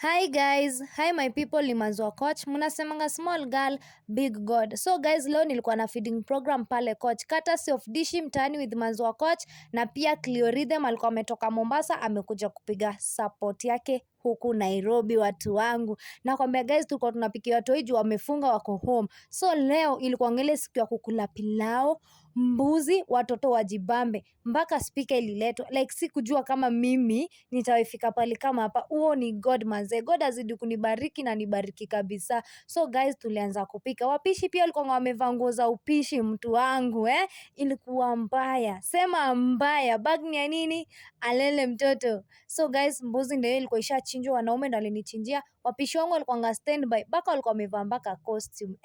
Hi guys, hi my people, ni Manzo Coach. Munasemanga small girl, big God. So guys, leo nilikuwa na feeding program pale Coach. Courtesy of Dishi Mtaani with Manzo Coach na pia Cleo Rhythm alikuwa ametoka Mombasa amekuja kupiga support yake huku Nairobi watu wangu. Na kwambia guys, tulikuwa tunapikia watu wetu wamefunga wako home. So leo ilikuwa ngele siku ya kukula pilao, mbuzi, watoto wajibambe. Mpaka speaker ililetwa. Like sikujua kama mimi nitawefika pale kama hapa. Huo ni God manze. God azidi kunibariki na nibariki kabisa. So guys, tulianza kupika. Wapishi pia walikuwa wamevaa nguo za upishi mtu wangu ilikuwa mbaya. Sema mbaya. Bag ni ya nini? Alele mtoto. So guys, mbuzi ndio ilikuwa ishachinjwa, wanaume ndio walinichinjia. Wapishi wangu walikuwa standby. Baka walikuwa wamevaa mpaka costume.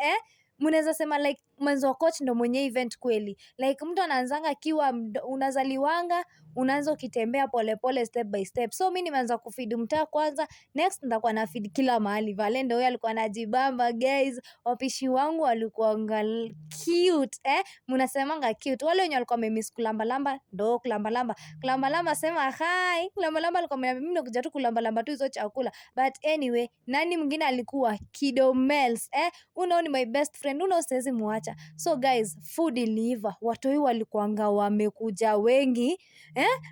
Mnaweza sema like Manzo Coach ndo mwenye event kweli. Like mtu anaanzanga akiwa unazaliwanga, unaanza ukitembea pole pole step by step. So mimi nimeanza kufeed mtaa kwanza, next nitakuwa na feed kila mahali. Valendo huyo alikuwa anajibamba guys. Wapishi wangu walikuwa cute mnasemanga cute. Wale wenye walikuwa wamemiss kulamba lamba ndo kulamba lamba. Kulamba lamba sema hi. Kulamba lamba alikuwa mimi nakuja tu kulamba lamba tu hizo chakula. But anyway, nani mwingine alikuwa Kido Mels ni my best friend, siwezi muacha. So guys, food iliiva. Watoi walikuanga wamekuja wengi.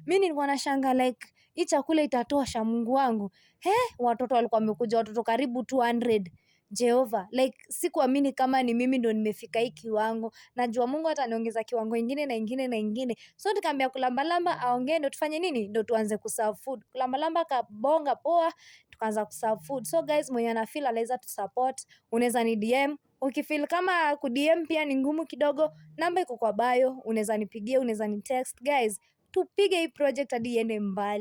Mimi nilikuwa nashanga like hii chakula itatosha Mungu wangu. Watoto walikuwa wamekuja, watoto karibu 200. Jehova, like sikuamini kama ni mimi ndo nimefika hii kiwango. Najua Mungu ataniongeza kiwango ingine na ingine na ingine. So nikamwambia kulamba lamba aongee ndo tufanye nini? Ndo tuanze kuserve food. Kulamba lamba kabonga poa, tukaanza kuserve food. So guys, mwenye ana feel anaweza tu support, unaweza ni DM. Ukifeel kama ku DM pia ni ngumu kidogo, namba iko kwa bio, unaweza nipigia, unaweza ni text. Guys, tupige hii project hadi iende mbali.